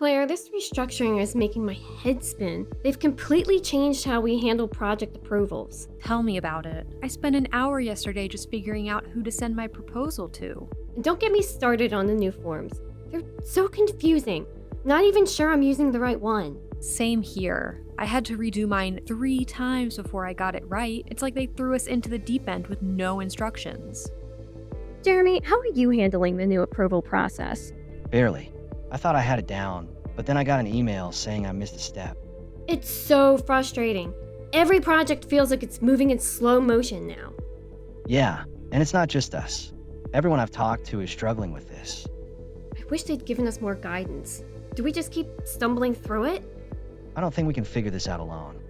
Claire, this restructuring is making my head spin. They've completely changed how we handle project approvals. Tell me about it. I spent an hour yesterday just figuring out who to send my proposal to. And don't get me started on the new forms. They're so confusing. Not even sure I'm using the right one. Same here. I had to redo mine 3 times before I got it right. It's like they threw us into the deep end with no instructions. Jeremy, how are you handling the new approval process? Barely. I thought I had it down, but then I got an email saying I missed a step. It's so frustrating. Every project feels like it's moving in slow motion now. Yeah, and it's not just us. Everyone I've talked to is struggling with this. I wish they'd given us more guidance. Do we just keep stumbling through it? I don't think we can figure this out alone.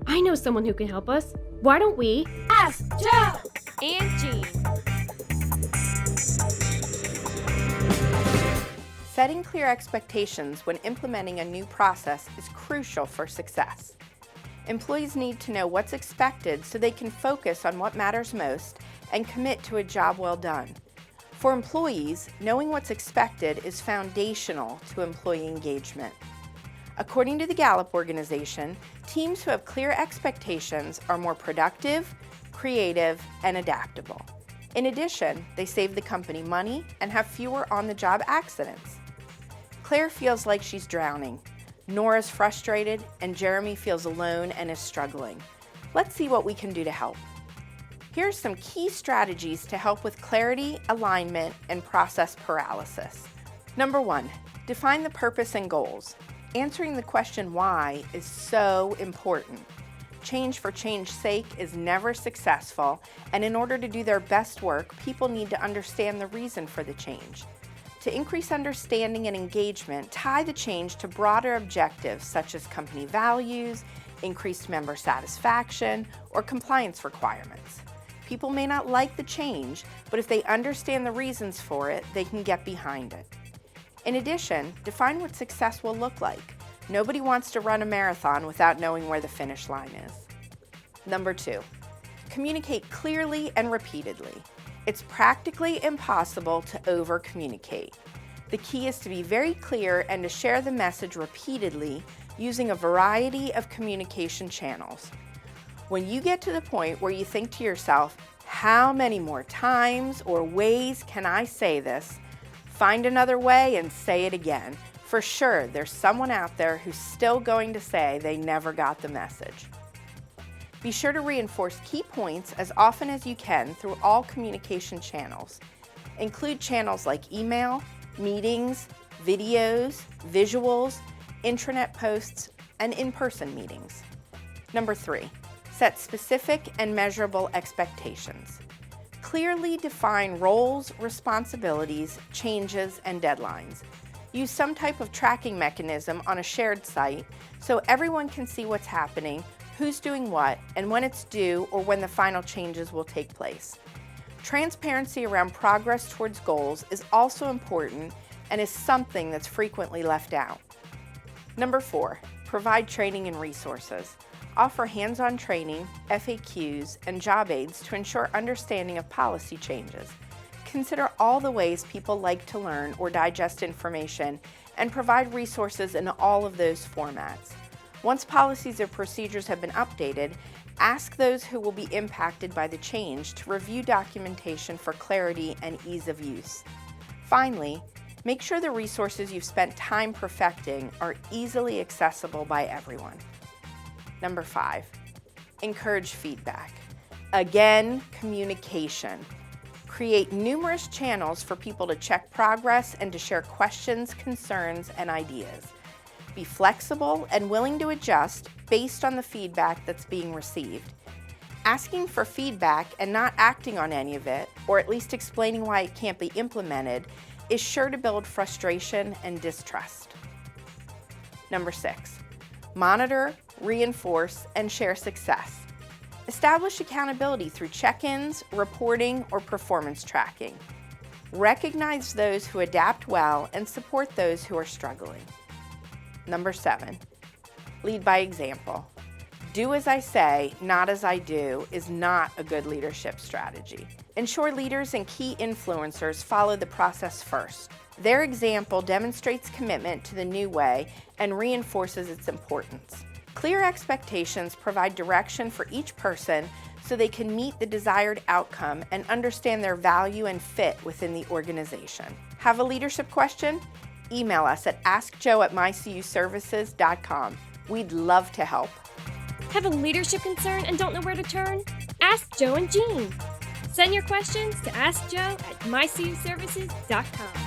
I know someone who can help us. Why don't we Ask Joe and Jeanne. Setting clear expectations when implementing a new process is crucial for success. Employees need to know what's expected so they can focus on what matters most and commit to a job well done. For employees, knowing what's expected is foundational to employee engagement. According to the Gallup organization, teams who have clear expectations are more productive, creative, and adaptable. In addition, they save the company money and have fewer on-the-job accidents. Claire feels like she's drowning. Nora's frustrated, and Jeremy feels alone and is struggling. Let's see what we can do to help. Here are some key strategies to help with clarity, alignment, and process paralysis. Number 1, define the purpose and goals. Answering the question why is so important. Change for change's sake is never successful, and in order to do their best work, people need to understand the reason for the change. To increase understanding and engagement, tie the change to broader objectives such as company values, increased member satisfaction, or compliance requirements. People may not like the change, but if they understand the reasons for it, they can get behind it. In addition, define what success will look like. Nobody wants to run a marathon without knowing where the finish line is. Number 2, communicate clearly and repeatedly. It's practically impossible to over-communicate. The key is to be very clear and to share the message repeatedly using a variety of communication channels. When you get to the point where you think to yourself, how many more times or ways can I say this? Find another way and say it again. For sure, there's someone out there who's still going to say they never got the message. Be sure to reinforce key points as often as you can through all communication channels. Include channels like email, meetings, videos, visuals, intranet posts, and in-person meetings. Number 3, set specific and measurable expectations. Clearly define roles, responsibilities, changes, and deadlines. Use some type of tracking mechanism on a shared site so everyone can see what's happening, who's doing what, and when it's due or when the final changes will take place. Transparency around progress towards goals is also important and is something that's frequently left out. Number 4, provide training and resources. Offer hands-on training, FAQs, and job aids to ensure understanding of policy changes. Consider all the ways people like to learn or digest information and provide resources in all of those formats. Once policies or procedures have been updated, ask those who will be impacted by the change to review documentation for clarity and ease of use. Finally, make sure the resources you've spent time perfecting are easily accessible by everyone. Number 5, encourage feedback. Again, communication. Create numerous channels for people to check progress and to share questions, concerns, and ideas. Be flexible and willing to adjust based on the feedback that's being received. Asking for feedback and not acting on any of it, or at least explaining why it can't be implemented, is sure to build frustration and distrust. Number 6, monitor, reinforce, and share success. Establish accountability through check-ins, reporting, or performance tracking. Recognize those who adapt well and support those who are struggling. Number 7, lead by example. Do as I say, not as I do is not a good leadership strategy. Ensure leaders and key influencers follow the process first. Their example demonstrates commitment to the new way and reinforces its importance. Clear expectations provide direction for each person so they can meet the desired outcome and understand their value and fit within the organization. Have a leadership question? Email us at askjoe@mycuservices.com. We'd love to help. Have a leadership concern and don't know where to turn? Ask Joe and Jeanne. Send your questions to askjoe@mycuservices.com.